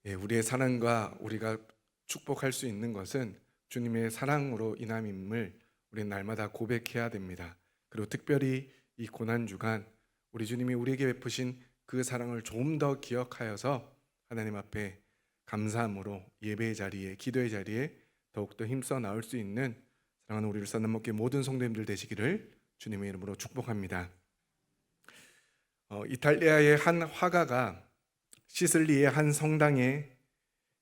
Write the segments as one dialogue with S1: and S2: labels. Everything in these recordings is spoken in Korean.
S1: 우리의 사랑과 우리가 축복할 수 있는 것은 주님의 사랑으로 인함임을 우리는 날마다 고백해야 됩니다. 그리고 특별히 이 고난 주간 우리 주님이 우리에게 베푸신 그 사랑을 좀 더 기억하여서 하나님 앞에 감사함으로 예배의 자리에, 기도의 자리에 더욱더 힘써 나올 수 있는 사랑하는 우리를 쏟는 먹게 모든 성도님들 되시기를 주님의 이름으로 축복합니다. 이탈리아의 한 화가가 시슬리의 한 성당에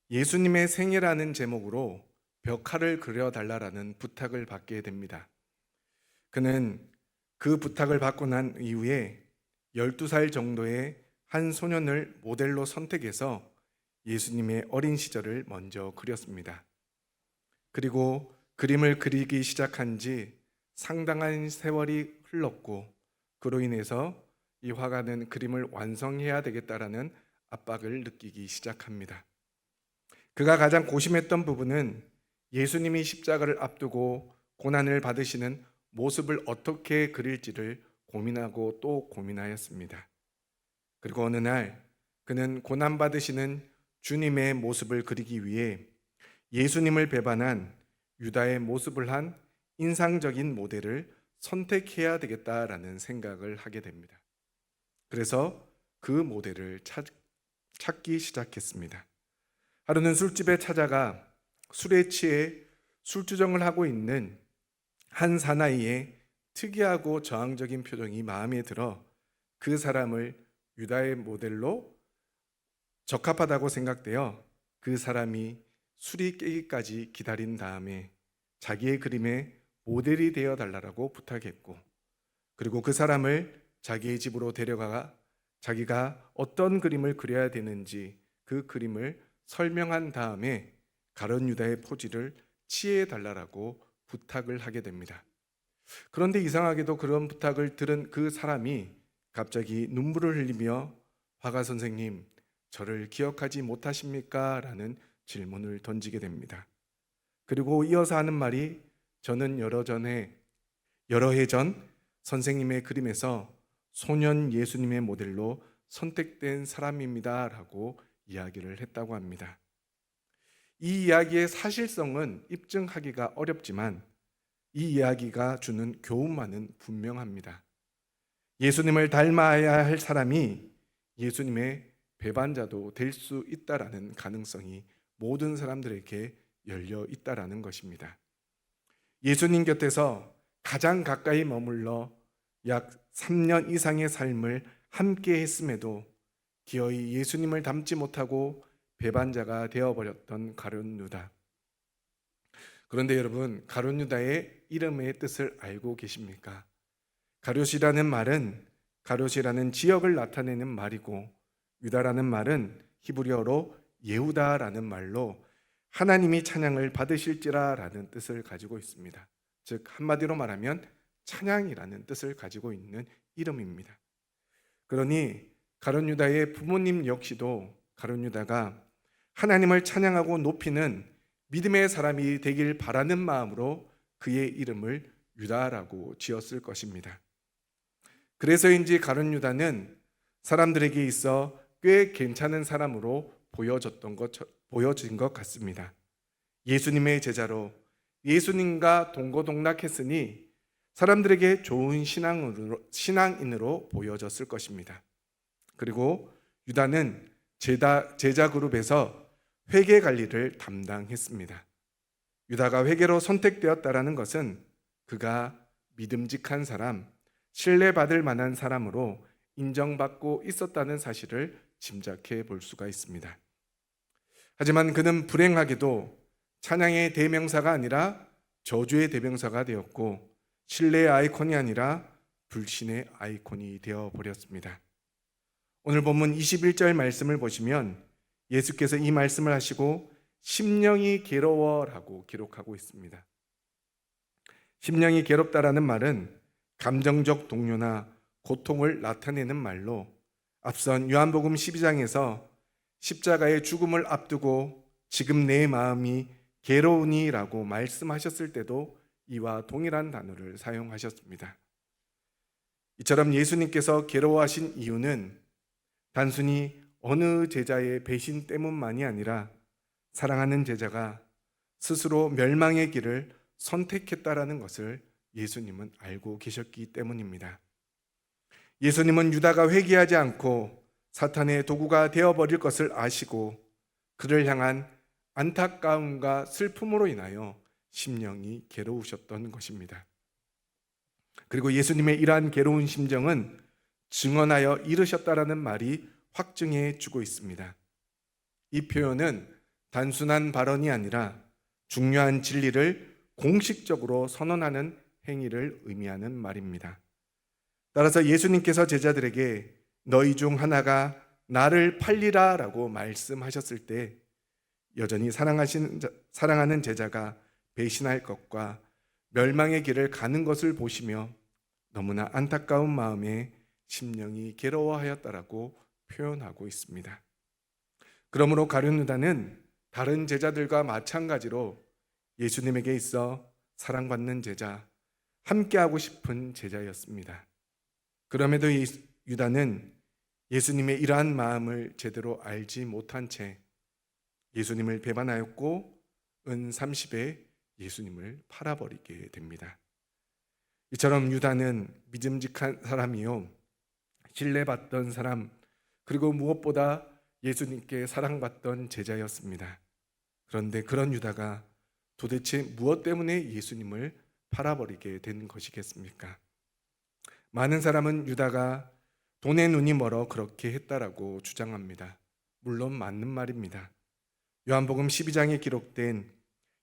S1: 예수님의 생애라는 제목으로 벽화를 그려달라는 부탁을 받게 됩니다. 그는 그 부탁을 받고 난 이후에 12살 정도의 한 소년을 모델로 선택해서 예수님의 어린 시절을 먼저 그렸습니다. 그리고 그림을 그리기 시작한 지 상당한 세월이 흘렀고, 그로 인해서 이 화가는 그림을 완성해야 되겠다라는 압박을 느끼기 시작합니다. 그가 가장 고심했던 부분은 예수님이 십자가를 앞두고 고난을 받으시는 모습을 어떻게 그릴지를 고민하고 또 고민하였습니다. 그리고 어느 날 그는 고난받으시는 주님의 모습을 그리기 위해 예수님을 배반한 유다의 모습을 한 인상적인 모델을 선택해야 되겠다라는 생각을 하게 됩니다. 그래서 그 모델을 찾기 시작했습니다. 하루는 술집에 찾아가 술에 취해 술주정을 하고 있는 한 사나이의 특이하고 저항적인 표정이 마음에 들어 그 사람을 유다의 모델로 적합하다고 생각되어 그 사람이 술이 깨기까지 기다린 다음에 자기의 그림의 모델이 되어 달라고 부탁했고, 그리고 그 사람을 자기의 집으로 데려가 자기가 어떤 그림을 그려야 되는지 그 그림을 설명한 다음에 가룟 유다의 포즈를 취해 달라고 부탁을 하게 됩니다. 그런데 이상하게도 그런 부탁을 들은 그 사람이 갑자기 눈물을 흘리며 화가 선생님, 저를 기억하지 못하십니까? 라는 질문을 던지게 됩니다. 그리고 이어서 하는 말이 저는 여러 해 전 선생님의 그림에서 소년 예수님의 모델로 선택된 사람입니다 라고 이야기를 했다고 합니다. 이 이야기의 사실성은 입증하기가 어렵지만 이 이야기가 주는 교훈만은 분명합니다. 예수님을 닮아야 할 사람이 예수님의 배반자도 될 수 있다라는 가능성이 모든 사람들에게 열려 있다라는 것입니다. 예수님 곁에서 가장 가까이 머물러 약 3년 이상의 삶을 함께 했음에도 기어이 예수님을 닮지 못하고 배반자가 되어버렸던 가룟 유다. 그런데 여러분, 가룟 유다의 이름의 뜻을 알고 계십니까? 가룟이라는 말은 가룟이라는 지역을 나타내는 말이고, 유다라는 말은 히브리어로 예후다라는 말로 하나님이 찬양을 받으실지라라는 뜻을 가지고 있습니다. 즉 한마디로 말하면 찬양이라는 뜻을 가지고 있는 이름입니다. 그러니 가룟 유다의 부모님 역시도 가룟 유다가 하나님을 찬양하고 높이는 믿음의 사람이 되길 바라는 마음으로 그의 이름을 유다라고 지었을 것입니다. 그래서인지 가룟 유다는 사람들에게 있어 꽤 괜찮은 사람으로 보여진 것 같습니다. 예수님의 제자로 예수님과 동고동락했으니 사람들에게 좋은 신앙인으로 보여졌을 것입니다. 그리고 유다는 제자 그룹에서 회계 관리를 담당했습니다. 유다가 회계로 선택되었다라는 것은 그가 믿음직한 사람, 신뢰받을 만한 사람으로 인정받고 있었다는 사실을 짐작해 볼 수가 있습니다. 하지만 그는 불행하게도 찬양의 대명사가 아니라 저주의 대명사가 되었고, 신뢰의 아이콘이 아니라 불신의 아이콘이 되어버렸습니다. 오늘 본문 21절 말씀을 보시면 예수께서 이 말씀을 하시고 심령이 괴로워라고 기록하고 있습니다. 심령이 괴롭다라는 말은 감정적 동요나 고통을 나타내는 말로 앞선 요한복음 12장에서 십자가의 죽음을 앞두고 지금 내 마음이 괴로우니라고 말씀하셨을 때도 이와 동일한 단어를 사용하셨습니다. 이처럼 예수님께서 괴로워하신 이유는 단순히 어느 제자의 배신 때문만이 아니라 사랑하는 제자가 스스로 멸망의 길을 선택했다라는 것을 예수님은 알고 계셨기 때문입니다. 예수님은 유다가 회개하지 않고 사탄의 도구가 되어버릴 것을 아시고 그를 향한 안타까움과 슬픔으로 인하여 심령이 괴로우셨던 것입니다. 그리고 예수님의 이러한 괴로운 심정은 증언하여 이르셨다라는 말이 확증해 주고 있습니다. 이 표현은 단순한 발언이 아니라 중요한 진리를 공식적으로 선언하는 행위를 의미하는 말입니다. 따라서 예수님께서 제자들에게 너희 중 하나가 나를 팔리라 라고 말씀하셨을 때 여전히 사랑하는 제자가 배신할 것과 멸망의 길을 가는 것을 보시며 너무나 안타까운 마음에 심령이 괴로워하였다라고 표현하고 있습니다. 그러므로 가룟 유다는 다른 제자들과 마찬가지로 예수님에게 있어 사랑받는 제자, 함께하고 싶은 제자였습니다. 그럼에도 유다는 예수님의 이러한 마음을 제대로 알지 못한 채 예수님을 배반하였고 은 30에 예수님을 팔아버리게 됩니다. 이처럼 유다는 믿음직한 사람이요, 신뢰받던 사람, 그리고 무엇보다 예수님께 사랑받던 제자였습니다. 그런데 그런 유다가 도대체 무엇 때문에 예수님을 팔아버리게 된 것이겠습니까? 많은 사람은 유다가 돈에 눈이 멀어 그렇게 했다라고 주장합니다. 물론 맞는 말입니다. 요한복음 12장에 기록된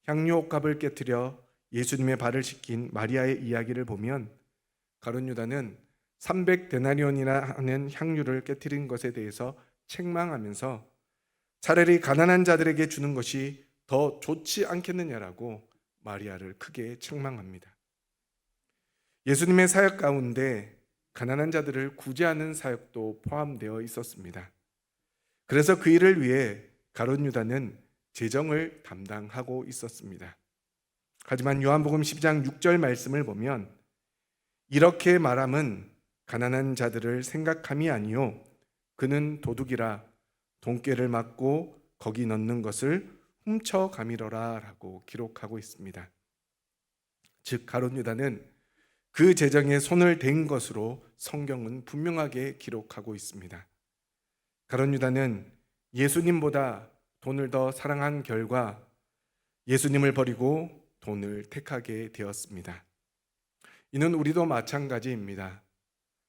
S1: 향유옥합을 깨뜨려 예수님의 발을 씻긴 마리아의 이야기를 보면 가룟 유다는 300데나리온이나 하는 향유를 깨뜨린 것에 대해서 책망하면서 차라리 가난한 자들에게 주는 것이 더 좋지 않겠느냐라고 마리아를 크게 책망합니다. 예수님의 사역 가운데 가난한 자들을 구제하는 사역도 포함되어 있었습니다. 그래서 그 일을 위해 가룟 유다는 재정을 담당하고 있었습니다. 하지만 요한복음 12장 6절 말씀을 보면 이렇게 말함은 가난한 자들을 생각함이 아니요 그는 도둑이라 돈꾀를 맞고 거기 넣는 것을 훔쳐가미러라 라고 기록하고 있습니다. 즉 가룟 유다는 그 재정에 손을 댄 것으로 성경은 분명하게 기록하고 있습니다. 가룟 유다는 예수님보다 돈을 더 사랑한 결과 예수님을 버리고 돈을 택하게 되었습니다. 이는 우리도 마찬가지입니다.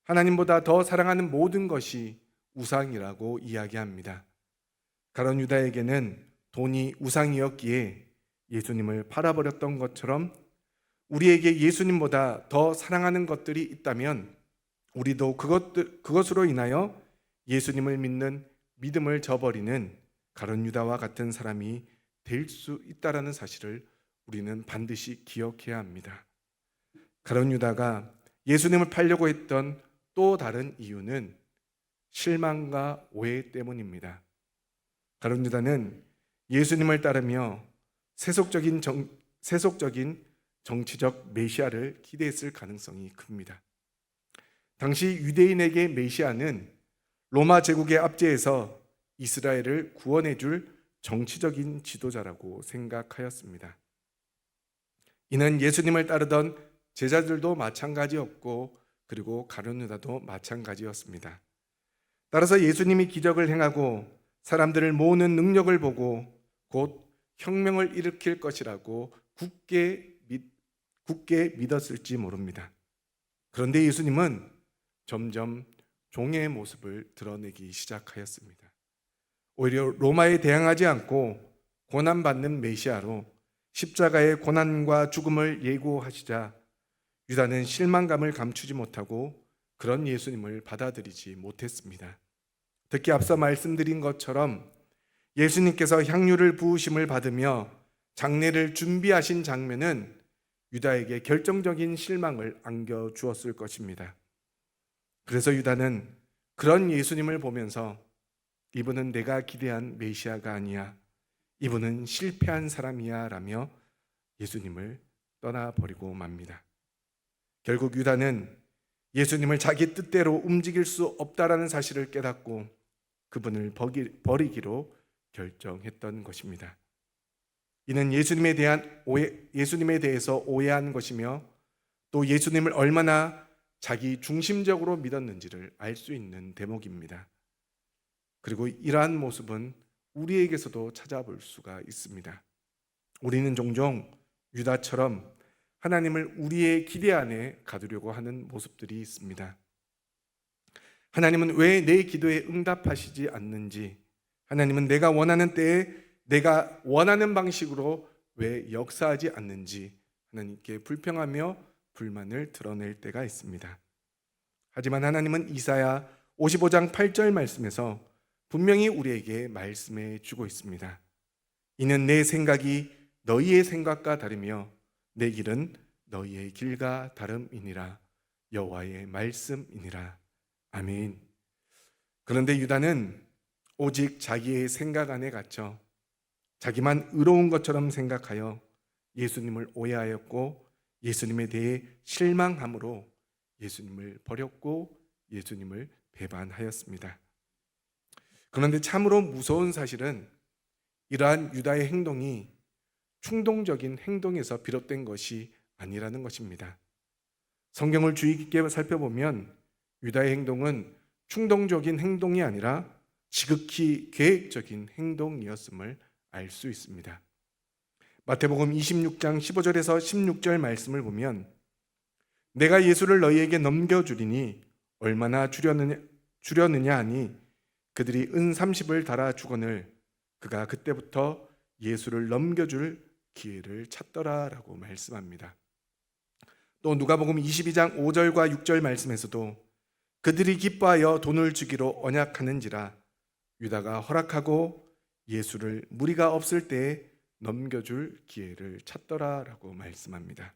S1: 하나님보다 더 사랑하는 모든 것이 우상이라고 이야기합니다. 가룟 유다에게는 돈이 우상이었기에 예수님을 팔아버렸던 것처럼 우리에게 예수님보다 더 사랑하는 것들이 있다면 우리도 그것으로 인하여 예수님을 믿는 믿음을 저버리는 가룟 유다와 같은 사람이 될 수 있다라는 사실을 우리는 반드시 기억해야 합니다. 가룟 유다가 예수님을 팔려고 했던 또 다른 이유는 실망과 오해 때문입니다. 가룟 유다는 예수님을 따르며 세속적인 정치적 메시아를 기대했을 가능성이 큽니다. 당시 유대인에게 메시아는 로마 제국의 압제에서 이스라엘을 구원해 줄 정치적인 지도자라고 생각하였습니다. 이는 예수님을 따르던 제자들도 마찬가지였고 그리고 가룟 유다도 마찬가지였습니다. 따라서 예수님이 기적을 행하고 사람들을 모으는 능력을 보고 곧 혁명을 일으킬 것이라고 굳게 믿었을지 모릅니다. 그런데 예수님은 점점 종의 모습을 드러내기 시작하였습니다. 오히려 로마에 대항하지 않고 고난받는 메시아로 십자가의 고난과 죽음을 예고하시자 유다는 실망감을 감추지 못하고 그런 예수님을 받아들이지 못했습니다. 특히 앞서 말씀드린 것처럼 예수님께서 향유를 부으심을 받으며 장례를 준비하신 장면은 유다에게 결정적인 실망을 안겨주었을 것입니다. 그래서 유다는 그런 예수님을 보면서 이분은 내가 기대한 메시아가 아니야, 이분은 실패한 사람이야 라며 예수님을 떠나버리고 맙니다. 결국 유다는 예수님을 자기 뜻대로 움직일 수 없다라는 사실을 깨닫고 그분을 버리기로 결정했던 것입니다. 이는 예수님에 대해서 오해한 것이며 또 예수님을 얼마나 자기 중심적으로 믿었는지를 알 수 있는 대목입니다. 그리고 이러한 모습은 우리에게서도 찾아볼 수가 있습니다. 우리는 종종 유다처럼 하나님을 우리의 기대 안에 가두려고 하는 모습들이 있습니다. 하나님은 왜 내 기도에 응답하시지 않는지, 하나님은 내가 원하는 때에 내가 원하는 방식으로 왜 역사하지 않는지 하나님께 불평하며 불만을 드러낼 때가 있습니다. 하지만 하나님은 이사야 55장 8절 말씀에서 분명히 우리에게 말씀해 주고 있습니다. 이는 내 생각이 너희의 생각과 다르며 내 길은 너희의 길과 다름이니라. 여호와의 말씀이니라. 아멘. 그런데 유다는 오직 자기의 생각 안에 갇혀 자기만 의로운 것처럼 생각하여 예수님을 오해하였고 예수님에 대해 실망함으로 예수님을 버렸고 예수님을 배반하였습니다. 그런데 참으로 무서운 사실은 이러한 유다의 행동이 충동적인 행동에서 비롯된 것이 아니라는 것입니다. 성경을 주의 깊게 살펴보면 유다의 행동은 충동적인 행동이 아니라 지극히 계획적인 행동이었음을 알 수 있습니다. 마태복음 26장 15절에서 16절 말씀을 보면 내가 예수를 너희에게 넘겨주리니 얼마나 주려느냐 하니 그들이 은 30을 달아 주거늘 그가 그때부터 예수를 넘겨줄 기회를 찾더라라고 말씀합니다. 또 누가복음 22장 5절과 6절 말씀에서도 그들이 기뻐하여 돈을 주기로 언약하는지라 유다가 허락하고 예수를 무리가 없을 때에 넘겨줄 기회를 찾더라라고 말씀합니다.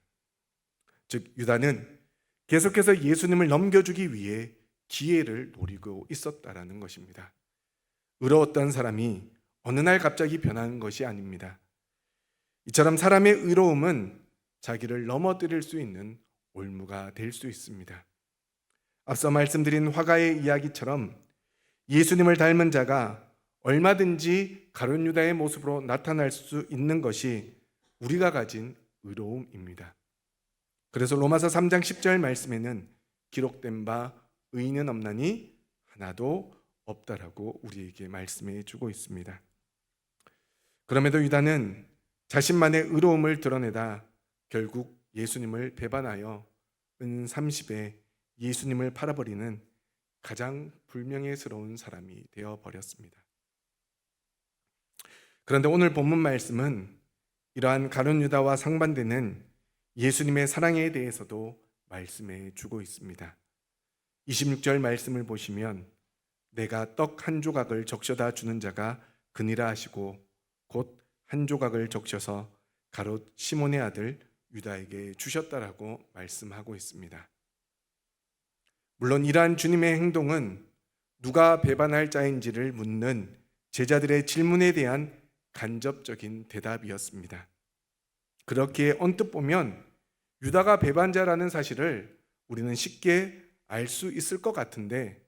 S1: 즉 유다는 계속해서 예수님을 넘겨주기 위해 기회를 노리고 있었다라는 것입니다. 의로웠던 사람이 어느 날 갑자기 변한 것이 아닙니다. 이처럼 사람의 의로움은 자기를 넘어뜨릴 수 있는 올무가 될 수 있습니다. 앞서 말씀드린 화가의 이야기처럼 예수님을 닮은 자가 얼마든지 가룟 유다의 모습으로 나타날 수 있는 것이 우리가 가진 의로움입니다. 그래서 로마서 3장 10절 말씀에는 기록된 바 의인은 없나니 하나도 없다라고 우리에게 말씀해 주고 있습니다. 그럼에도 유다는 자신만의 의로움을 드러내다 결국 예수님을 배반하여 은 30에 예수님을 팔아버리는 가장 불명예스러운 사람이 되어버렸습니다. 그런데 오늘 본문 말씀은 이러한 가룟 유다와 상반되는 예수님의 사랑에 대해서도 말씀해 주고 있습니다. 26절 말씀을 보시면 내가 떡 한 조각을 적셔다 주는 자가 그니라 하시고 곧 한 조각을 적셔서 가롯 시몬의 아들 유다에게 주셨다라고 말씀하고 있습니다. 물론 이러한 주님의 행동은 누가 배반할 자인지를 묻는 제자들의 질문에 대한 간접적인 대답이었습니다. 그렇게 언뜻 보면 유다가 배반자라는 사실을 우리는 쉽게 알 수 있을 것 같은데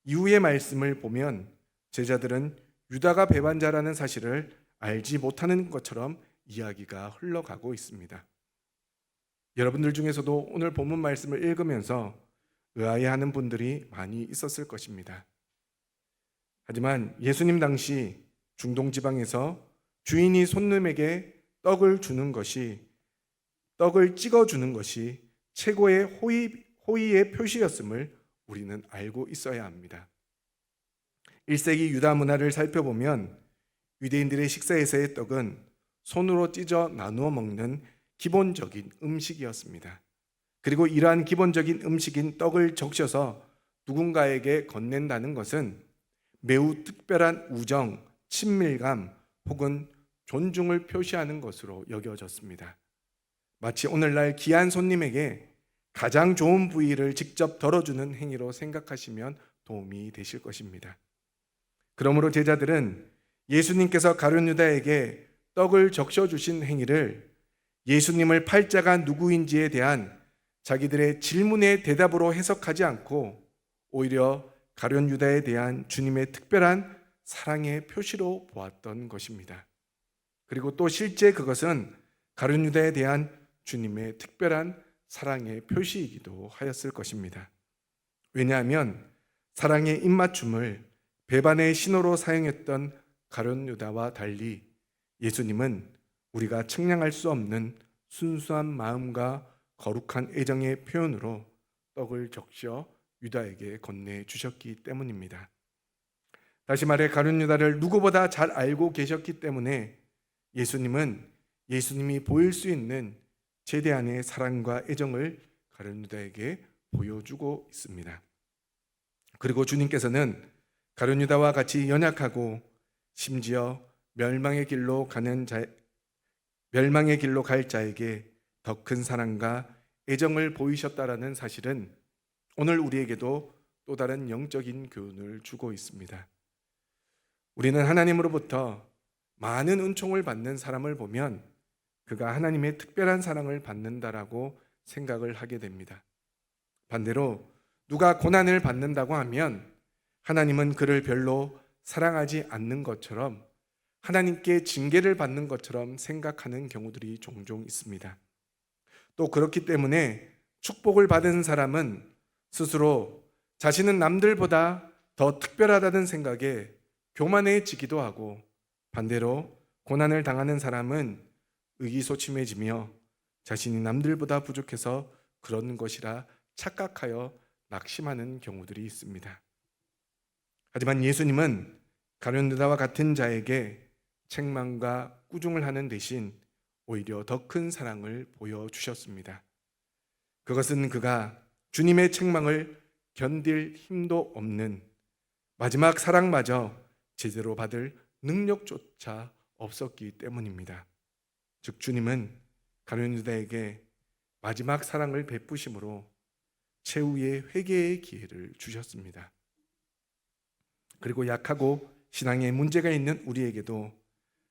S1: 이후의 말씀을 보면 제자들은 유다가 배반자라는 사실을 알지 못하는 것처럼 이야기가 흘러가고 있습니다. 여러분들 중에서도 오늘 본문 말씀을 읽으면서 의아해하는 분들이 많이 있었을 것입니다. 하지만 예수님 당시 중동 지방에서 주인이 손님에게 떡을 찍어주는 것이 최고의 호의의 표시였음을 우리는 알고 있어야 합니다. 1세기 유다 문화를 살펴보면 유대인들의 식사에서의 떡은 손으로 찢어 나누어 먹는 기본적인 음식이었습니다. 그리고 이러한 기본적인 음식인 떡을 적셔서 누군가에게 건넨다는 것은 매우 특별한 우정, 친밀감 혹은 존중을 표시하는 것으로 여겨졌습니다. 마치 오늘날 귀한 손님에게 가장 좋은 부위를 직접 덜어주는 행위로 생각하시면 도움이 되실 것입니다. 그러므로 제자들은 예수님께서 가룟 유다에게 떡을 적셔주신 행위를 예수님을 팔 자가 누구인지에 대한 자기들의 질문의 대답으로 해석하지 않고 오히려 가룟 유다에 대한 주님의 특별한 사랑의 표시로 보았던 것입니다. 그리고 또 실제 그것은 가룟 유다에 대한 주님의 특별한 사랑의 표시이기도 하였을 것입니다. 왜냐하면 사랑의 입맞춤을 배반의 신호로 사용했던 가룟 유다와 달리 예수님은 우리가 측량할 수 없는 순수한 마음과 거룩한 애정의 표현으로 떡을 적셔 유다에게 건네주셨기 때문입니다. 다시 말해 가룟 유다를 누구보다 잘 알고 계셨기 때문에 예수님은 예수님이 보일 수 있는 제대한의 사랑과 애정을 가룟 유다에게 보여주고 있습니다. 그리고 주님께서는 가룟 유다와 같이 연약하고 심지어 멸망의 길로 갈 자에게 더 큰 사랑과 애정을 보이셨다라는 사실은 오늘 우리에게도 또 다른 영적인 교훈을 주고 있습니다. 우리는 하나님으로부터 많은 은총을 받는 사람을 보면 그가 하나님의 특별한 사랑을 받는다라고 생각을 하게 됩니다. 반대로 누가 고난을 받는다고 하면 하나님은 그를 별로 사랑하지 않는 것처럼 하나님께 징계를 받는 것처럼 생각하는 경우들이 종종 있습니다. 또 그렇기 때문에 축복을 받은 사람은 스스로 자신은 남들보다 더 특별하다는 생각에 교만해지기도 하고, 반대로 고난을 당하는 사람은 의기소침해지며 자신이 남들보다 부족해서 그런 것이라 착각하여 낙심하는 경우들이 있습니다. 하지만 예수님은 가룟 유다와 같은 자에게 책망과 꾸중을 하는 대신 오히려 더 큰 사랑을 보여주셨습니다. 그것은 그가 주님의 책망을 견딜 힘도 없는 마지막 사랑마저 제대로 받을 능력조차 없었기 때문입니다. 즉 주님은 가룟 유다에게 마지막 사랑을 베푸심으로 최후의 회개의 기회를 주셨습니다. 그리고 약하고 신앙에 문제가 있는 우리에게도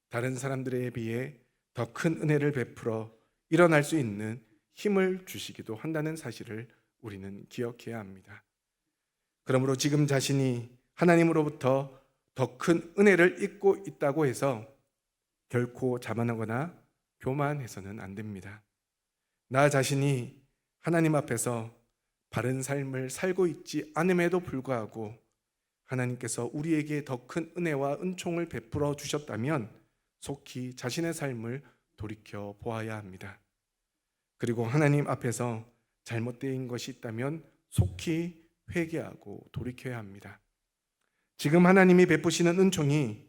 S1: 다른 사람들에 비해 더 큰 은혜를 베풀어 일어날 수 있는 힘을 주시기도 한다는 사실을 우리는 기억해야 합니다. 그러므로 지금 자신이 하나님으로부터 더 큰 은혜를 입고 있다고 해서 결코 자만하거나 교만해서는 안 됩니다. 나 자신이 하나님 앞에서 바른 삶을 살고 있지 않음에도 불구하고 하나님께서 우리에게 더 큰 은혜와 은총을 베풀어 주셨다면 속히 자신의 삶을 돌이켜 보아야 합니다. 그리고 하나님 앞에서 잘못된 것이 있다면 속히 회개하고 돌이켜야 합니다. 지금 하나님이 베푸시는 은총이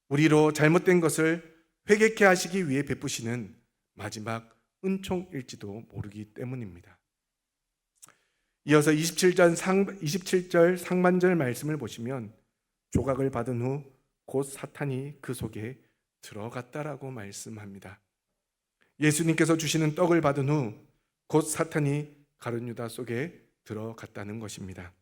S1: 우리로 잘못된 것을 회개케 하시기 위해 베푸시는 마지막 은총일지도 모르기 때문입니다. 이어서 27절 상반절 말씀을 보시면 조각을 받은 후 곧 사탄이 그 속에 들어갔다라고 말씀합니다. 예수님께서 주시는 떡을 받은 후 곧 사탄이 가룟 유다 속에 들어갔다는 것입니다.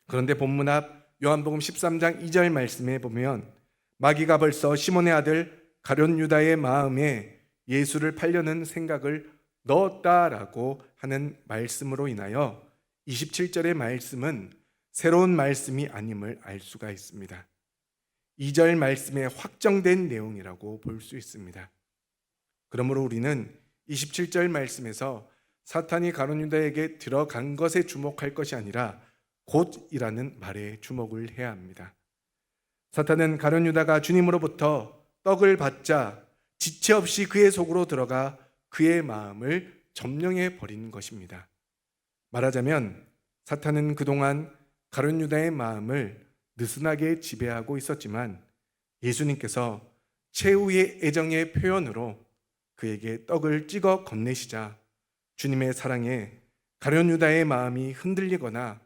S1: 그런데 본문 앞 요한복음 13장 2절 말씀에 보면 마귀가 벌써 시몬의 아들 가룟 유다의 마음에 예수를 팔려는 생각을 넣었다라고 하는 말씀으로 인하여 27절의 말씀은 새로운 말씀이 아님을 알 수가 있습니다. 2절 말씀에 확정된 내용이라고 볼 수 있습니다. 그러므로 우리는 27절 말씀에서 사탄이 가룟 유다에게 들어간 것에 주목할 것이 아니라 곧이라는 말에 주목을 해야 합니다. 사탄은 가룟 유다가 주님으로부터 떡을 받자 지체 없이 그의 속으로 들어가 그의 마음을 점령해 버린 것입니다. 말하자면 사탄은 그동안 가룟 유다의 마음을 느슨하게 지배하고 있었지만 예수님께서 최후의 애정의 표현으로 그에게 떡을 찍어 건네시자 주님의 사랑에 가룟 유다의 마음이 흔들리거나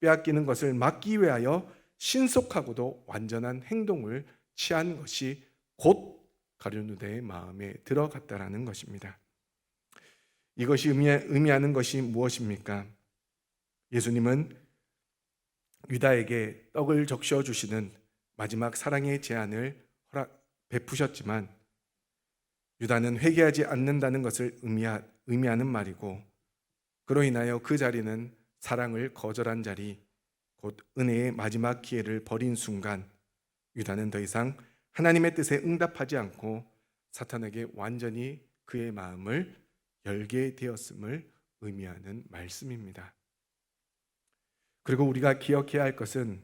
S1: 빼앗기는 것을 막기 위하여 신속하고도 완전한 행동을 취한 것이 곧 가룟 유다의 마음에 들어갔다라는 것입니다. 이것이 의미하는 것이 무엇입니까? 예수님은 유다에게 떡을 적셔 주시는 마지막 사랑의 제안을 베푸셨지만 유다는 회개하지 않는다는 것을 의미하는 말이고, 그로 인하여 그 자리는 사랑을 거절한 자리, 곧 은혜의 마지막 기회를 버린 순간 유다는 더 이상 하나님의 뜻에 응답하지 않고 사탄에게 완전히 그의 마음을 열게 되었음을 의미하는 말씀입니다. 그리고 우리가 기억해야 할 것은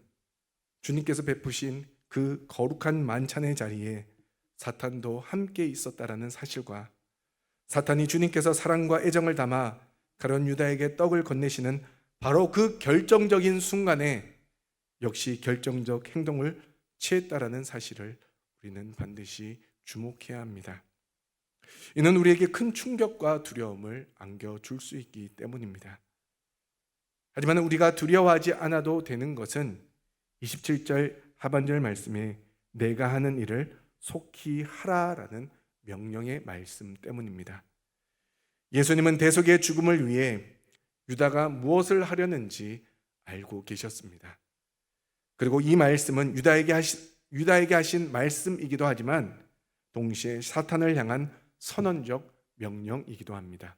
S1: 주님께서 베푸신 그 거룩한 만찬의 자리에 사탄도 함께 있었다라는 사실과 사탄이 주님께서 사랑과 애정을 담아 가룟 유다에게 떡을 건네시는 바로 그 결정적인 순간에 역시 결정적 행동을 취했다라는 사실을 우리는 반드시 주목해야 합니다. 이는 우리에게 큰 충격과 두려움을 안겨줄 수 있기 때문입니다. 하지만 우리가 두려워하지 않아도 되는 것은 27절 하반절 말씀에 내가 하는 일을 속히 하라라는 명령의 말씀 때문입니다. 예수님은 대속의 죽음을 위해 유다가 무엇을 하려는지 알고 계셨습니다. 그리고 이 말씀은 유다에게 하신 말씀이기도 하지만 동시에 사탄을 향한 선언적 명령이기도 합니다.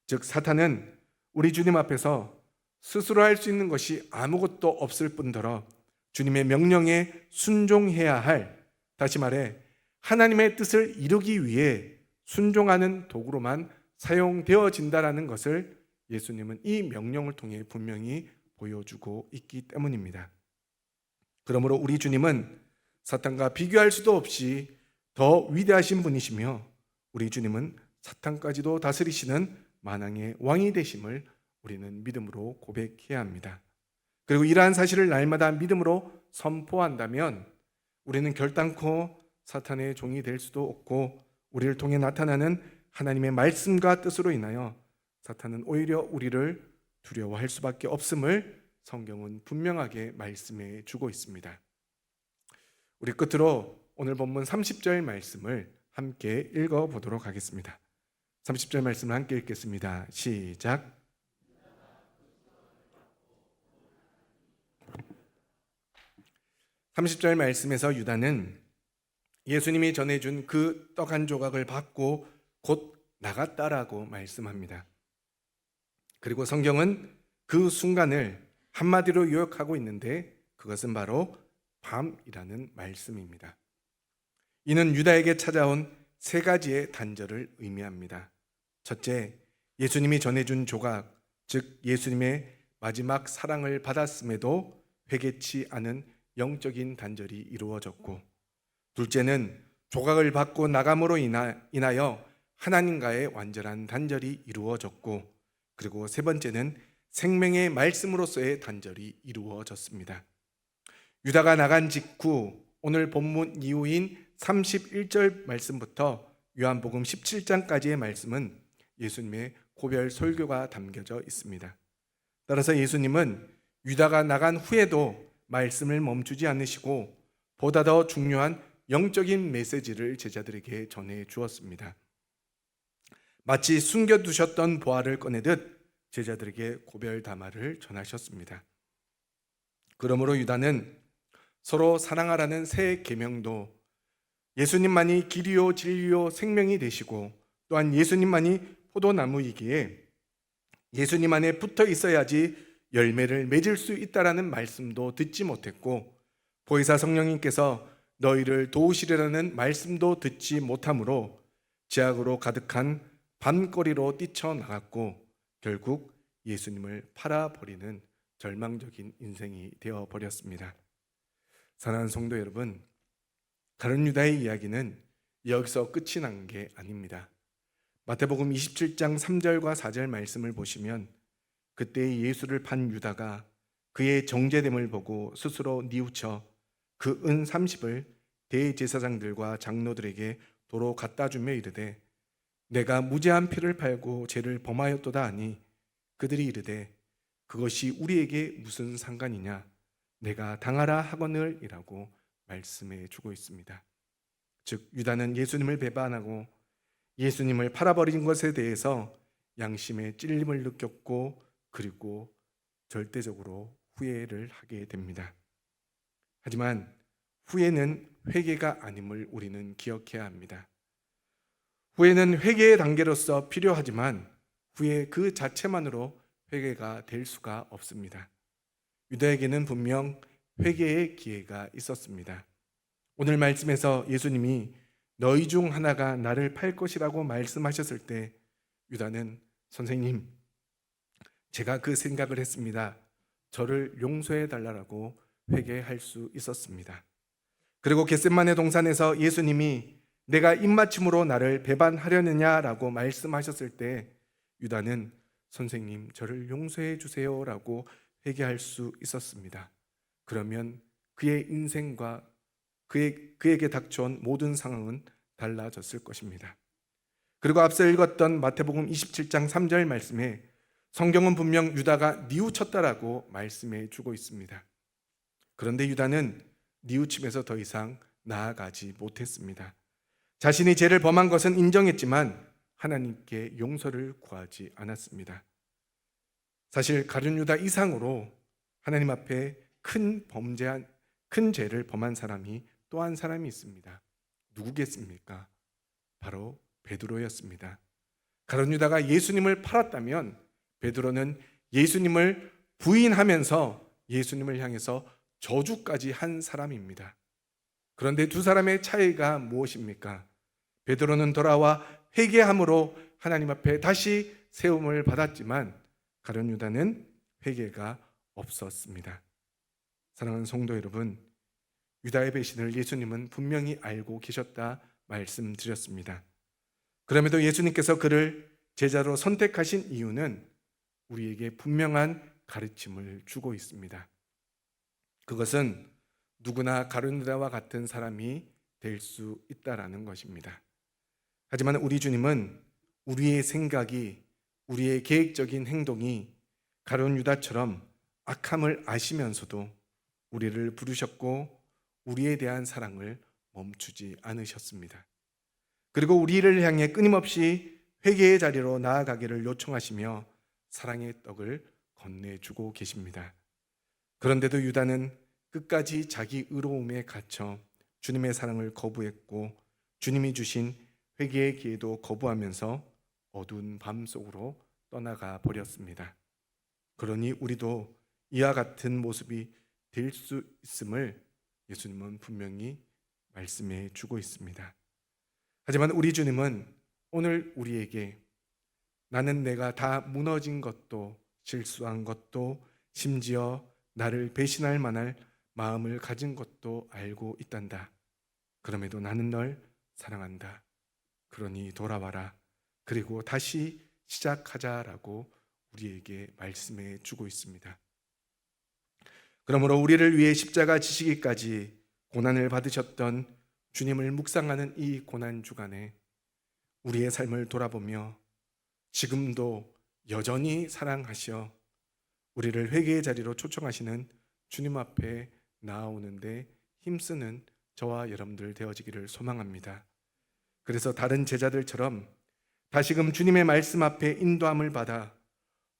S1: 즉 사탄은 우리 주님 앞에서 스스로 할 수 있는 것이 아무것도 없을 뿐더러 주님의 명령에 순종해야 할, 다시 말해 하나님의 뜻을 이루기 위해 순종하는 도구로만 사용되어진다라는 것을 예수님은 이 명령을 통해 분명히 보여주고 있기 때문입니다. 그러므로 우리 주님은 사탄과 비교할 수도 없이 더 위대하신 분이시며 우리 주님은 사탄까지도 다스리시는 만왕의 왕이 되심을 우리는 믿음으로 고백해야 합니다. 그리고 이러한 사실을 날마다 믿음으로 선포한다면 우리는 결단코 사탄의 종이 될 수도 없고 우리를 통해 나타나는 하나님의 말씀과 뜻으로 인하여 사탄은 오히려 우리를 두려워할 수밖에 없음을 성경은 분명하게 말씀해 주고 있습니다. 우리 끝으로 오늘 본문 30절 말씀을 함께 읽어보도록 하겠습니다. 30절 말씀을 함께 읽겠습니다. 시작. (30절) 말씀에서 유다는 예수님이 전해준 그 떡 한 조각을 받고 곧 나갔다라고 말씀합니다. 그리고 성경은 그 순간을 한마디로 요약하고 있는데 그것은 바로 밤이라는 말씀입니다. 이는 유다에게 찾아온 세 가지의 단절을 의미합니다. 첫째, 예수님이 전해준 조각, 즉 예수님의 마지막 사랑을 받았음에도 회개치 않은 영적인 단절이 이루어졌고, 둘째는 조각을 받고 나감으로 인하여 하나님과의 완전한 단절이 이루어졌고, 그리고 세 번째는 생명의 말씀으로서의 단절이 이루어졌습니다. 유다가 나간 직후 오늘 본문 이후인 31절 말씀부터 요한복음 17장까지의 말씀은 예수님의 고별 설교가 담겨져 있습니다. 따라서 예수님은 유다가 나간 후에도 말씀을 멈추지 않으시고 보다 더 중요한 영적인 메시지를 제자들에게 전해 주었습니다. 마치 숨겨두셨던 보화를 꺼내듯 제자들에게 고별 담화를 전하셨습니다. 그러므로 유다는 서로 사랑하라는 새 계명도 예수님만이 길이요 진리요 생명이 되시고 또한 예수님만이 포도나무이기에 예수님 안에 붙어 있어야지 열매를 맺을 수 있다라는 말씀도 듣지 못했고, 보혜사 성령님께서 너희를 도우시리라는 말씀도 듣지 못하므로 죄악으로 가득한 밤거리로 뛰쳐나갔고 결국 예수님을 팔아버리는 절망적인 인생이 되어버렸습니다. 사랑하는 성도 여러분, 가룟 유다의 이야기는 여기서 끝이 난 게 아닙니다. 마태복음 27장 3절과 4절 말씀을 보시면 그때 예수를 판 유다가 그의 정죄됨을 보고 스스로 뉘우쳐 그 은 30을 대제사장들과 장로들에게 도로 갖다 주며 이르되 내가 무죄한 피를 팔고 죄를 범하였도다 하니 그들이 이르되 그것이 우리에게 무슨 상관이냐 내가 당하라 하거늘이라고 말씀해 주고 있습니다. 즉 유다는 예수님을 배반하고 예수님을 팔아버린 것에 대해서 양심의 찔림을 느꼈고 그리고 절대적으로 후회를 하게 됩니다. 하지만 후회는 회개가 아님을 우리는 기억해야 합니다. 후회는 회개의 단계로서 필요하지만 후회 그 자체만으로 회개가 될 수가 없습니다. 유다에게는 분명 회개의 기회가 있었습니다. 오늘 말씀에서 예수님이 너희 중 하나가 나를 팔 것이라고 말씀하셨을 때 유다는 선생님, 제가 그 생각을 했습니다. 저를 용서해 달라고 회개할 수 있었습니다. 그리고 겟세마네 동산에서 예수님이 내가 입맞춤으로 나를 배반하려느냐라고 말씀하셨을 때 유다는 선생님, 저를 용서해 주세요라고 회개할 수 있었습니다. 그러면 그의 인생과 그에게 닥쳐온 모든 상황은 달라졌을 것입니다. 그리고 앞서 읽었던 마태복음 27장 3절 말씀에 성경은 분명 유다가 뉘우쳤다라고 말씀해 주고 있습니다. 그런데 유다는 뉘우침에서 더 이상 나아가지 못했습니다. 자신이 죄를 범한 것은 인정했지만 하나님께 용서를 구하지 않았습니다. 사실 가룟 유다 이상으로 하나님 앞에 큰 죄를 범한 사람이 또 한 사람이 있습니다. 누구겠습니까? 바로 베드로였습니다. 가룟 유다가 예수님을 팔았다면 베드로는 예수님을 부인하면서 예수님을 향해서 저주까지 한 사람입니다. 그런데 두 사람의 차이가 무엇입니까? 베드로는 돌아와 회개함으로 하나님 앞에 다시 세움을 받았지만 가룟 유다는 회개가 없었습니다. 사랑하는 성도 여러분, 유다의 배신을 예수님은 분명히 알고 계셨다 말씀드렸습니다. 그럼에도 예수님께서 그를 제자로 선택하신 이유는 우리에게 분명한 가르침을 주고 있습니다. 그것은 누구나 가룟 유다와 같은 사람이 될 수 있다라는 것입니다. 하지만 우리 주님은 우리의 생각이, 우리의 계획적인 행동이 가룟 유다처럼 악함을 아시면서도 우리를 부르셨고 우리에 대한 사랑을 멈추지 않으셨습니다. 그리고 우리를 향해 끊임없이 회개의 자리로 나아가기를 요청하시며 사랑의 떡을 건네주고 계십니다. 그런데도 유다는 끝까지 자기 의로움에 갇혀 주님의 사랑을 거부했고 주님이 주신 회개의 기회도 거부하면서 어두운 밤 속으로 떠나가 버렸습니다. 그러니 우리도 이와 같은 모습이 될 수 있음을 예수님은 분명히 말씀해 주고 있습니다. 하지만 우리 주님은 오늘 우리에게 나는 내가 다 무너진 것도 실수한 것도 심지어 나를 배신할 만한 마음을 가진 것도 알고 있단다. 그럼에도 나는 널 사랑한다. 그러니 돌아와라. 그리고 다시 시작하자라고 우리에게 말씀해 주고 있습니다. 그러므로 우리를 위해 십자가 지시기까지 고난을 받으셨던 주님을 묵상하는 이 고난 주간에 우리의 삶을 돌아보며 지금도 여전히 사랑하셔 우리를 회개의 자리로 초청하시는 주님 앞에 나아오는데 힘쓰는 저와 여러분들 되어지기를 소망합니다. 그래서 다른 제자들처럼 다시금 주님의 말씀 앞에 인도함을 받아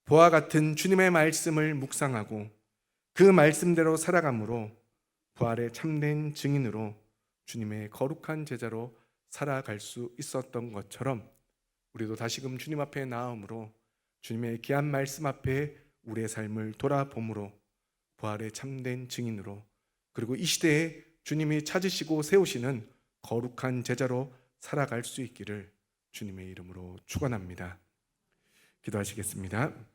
S1: 보와 같은 주님의 말씀을 묵상하고 그 말씀대로 살아감으로 부활의 참된 증인으로 주님의 거룩한 제자로 살아갈 수 있었던 것처럼 우리도 다시금 주님 앞에 나아옴으로 주님의 귀한 말씀 앞에 우리의 삶을 돌아봄으로 부활의 참된 증인으로 그리고 이 시대에 주님이 찾으시고 세우시는 거룩한 제자로 살아갈 수 있기를 주님의 이름으로 축원합니다. 기도하시겠습니다.